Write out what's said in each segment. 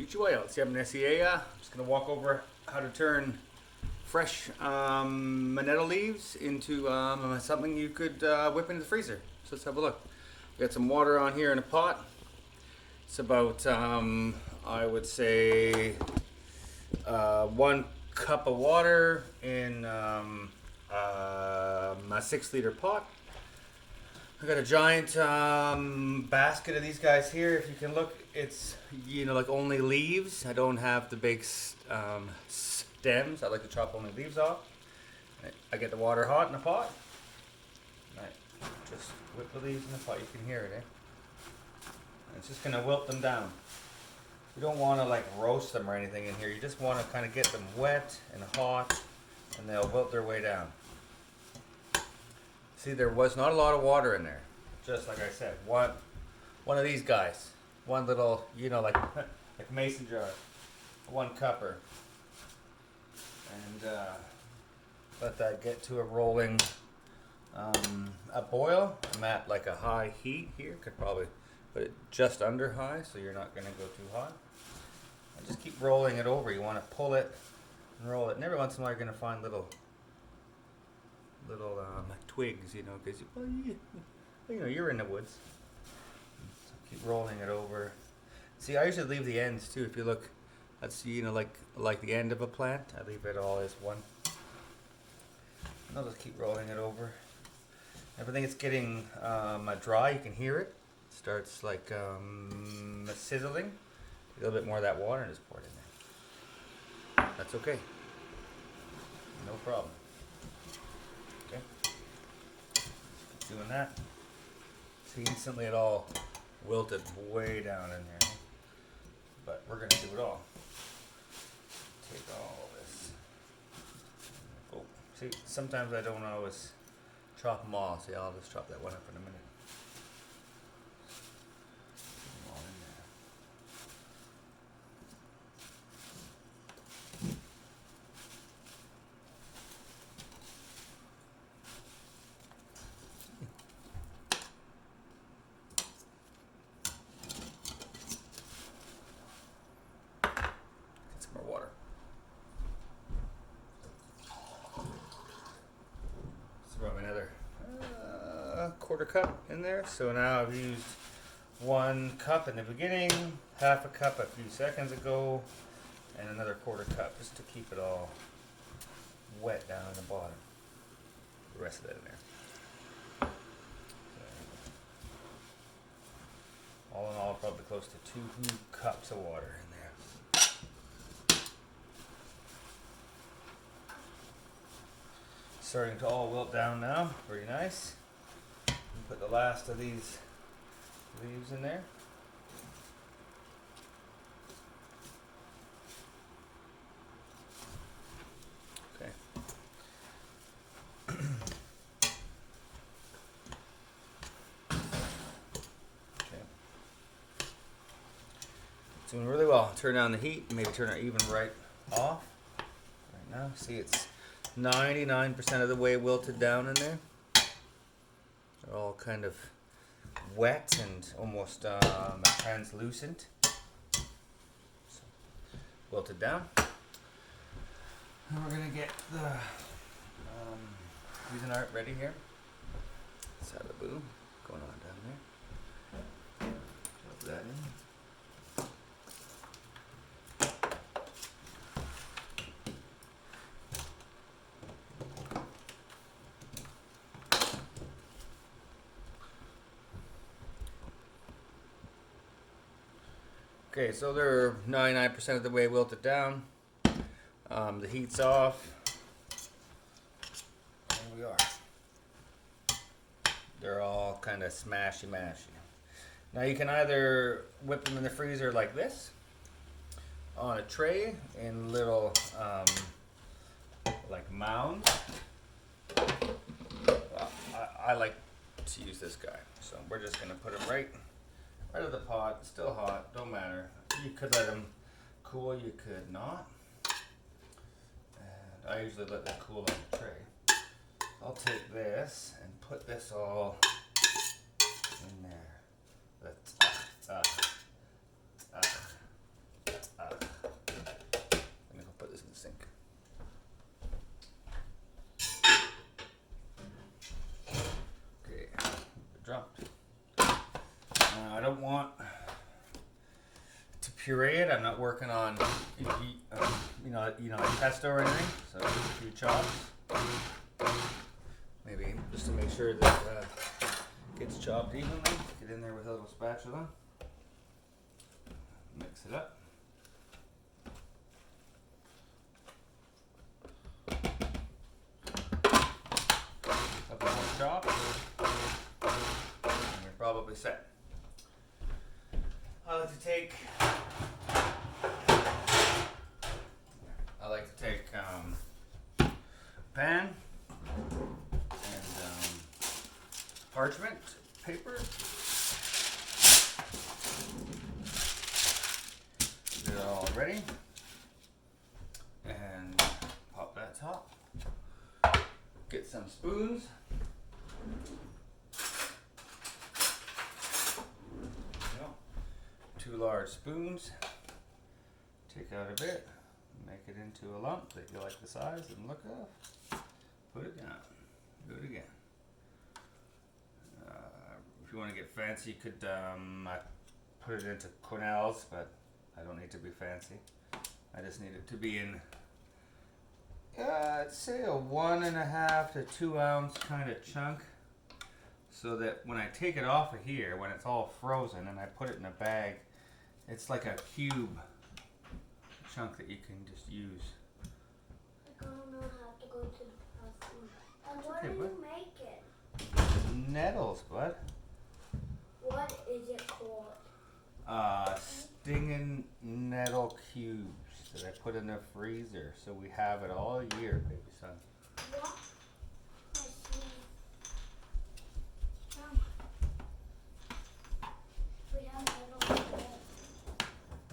Konnichiwa, LCM I'm just going to walk over how to turn fresh nettle leaves into something you could whip into the freezer. So let's have a look. We got some water on here in a pot. It's about, I would say, 1 cup of water in a 6-liter pot. I got a giant basket of these guys here. If you can look, it's like only leaves. I don't have the big stems. I like to chop only leaves off. I get the water hot in the pot. I just whip the leaves in the pot. You can hear it, eh? It's just gonna wilt them down. You don't want to like roast them or anything in here. You just want to kind of get them wet and hot, and they'll wilt their way down. See, there was not a lot of water in there. Just like I said, one of these guys, one little, like mason jar, 1 cupper, and let that get to a rolling a boil. I'm at like a high heat here. Could probably put it just under high, so you're not going to go too hot. And just keep rolling it over. You want to pull it and roll it, and every once in a while you're going to find little twigs, because you're in the woods. So keep rolling it over. See, I usually leave the ends too. If you look, that's like the end of a plant. I leave it all as one. And I'll just keep rolling it over. Everything it's getting dry, you can hear it. It starts like sizzling. A little bit more of that water and just pour it in there. That's okay. No problem. Okay. Keep doing that. See, instantly it all wilted way down in there. But we're going to do it all. Take all this. Oh, see, sometimes I don't always chop them all. See, I'll just chop that one up in a minute. Put them all in there. Water. So about another 1/4 cup in there. So now I've used 1 cup in the beginning, 1/2 cup a few seconds ago, and another 1/4 cup just to keep it all wet down in the bottom. The rest of that in there. So, all in all, probably close to 2 cups of water in there. Starting to all wilt down now, very nice. Put the last of these leaves in there. Okay. Okay. It's doing really well. Turn down the heat, maybe turn it even right off. Right now, see it's 99% of the way wilted down in there. They're all kind of wet and almost translucent. So, wilted down. And we're gonna get the using art ready here. Salaboo going on down there. Drop that in. Okay, so they're 99% of the way wilted down. The heat's off. Here we are. They're all kind of smashy-mashy. Now you can either whip them in the freezer like this, on a tray, in little like mounds. Well, I like to use this guy, so we're just gonna put them right of the pot. It's still hot, don't matter. You could let them cool, you could not. And I usually let them cool on the tray. I'll take this and put this all in there. puree it. I'm not working on, like pesto or anything. So just a few chops. Maybe just to make sure that it gets chopped evenly. Get in there with a little spatula. Mix it up. Couple more chops. And you're probably set. I like to take pan and parchment paper. Get it all ready and pop that top. Get some spoons. There you go. 2 large spoons. Take out a bit. Make it into a lump that you like the size and look of. Put it down. Do it again. If you want to get fancy, you could I put it into quenelles, but I don't need to be fancy. I just need it to be in, I'd say a 1.5 to 2 ounce kind of chunk, so that when I take it off of here, when it's all frozen and I put it in a bag, it's like a cube chunk that you can just use. I don't know how to go to the bathroom. And what Okay, are bud. you making? Nettles, bud. What is it called? Stinging nettle cubes that I put in the freezer, so we have it all year, baby son. What? I see. We have little bit.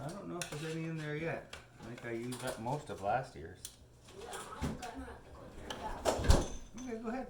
I don't know if there's any in there yet. I think I used up most of last year's. Yeah, I'm gonna have to go to the bathroom. Okay, go ahead.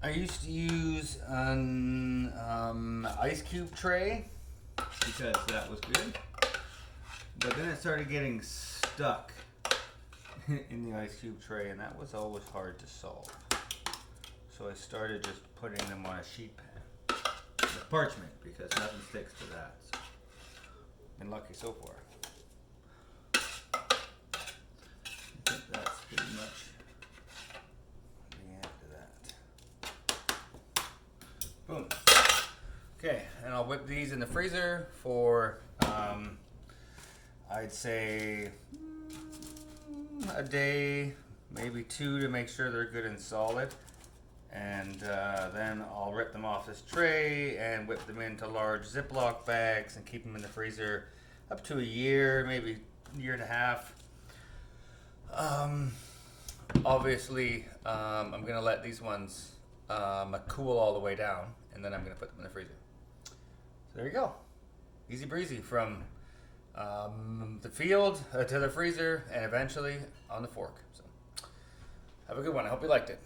I used to use an ice cube tray because that was good, but then it started getting stuck in the ice cube tray, and that was always hard to solve. So I started just putting them on a sheet pan with parchment because nothing sticks to that. So been lucky so far. I think that's pretty much the end of that. Boom. Okay, and I'll whip these in the freezer for I'd say a day, maybe 2, to make sure they're good and solid. And then I'll rip them off this tray and whip them into large ziplock bags and keep them in the freezer up to a year, maybe a year and a half. Obviously, I'm gonna let these ones cool all the way down, and then I'm gonna put them in the freezer. So there you go, easy breezy from the field to the freezer, and eventually on the fork. So have a good one. I hope you liked it.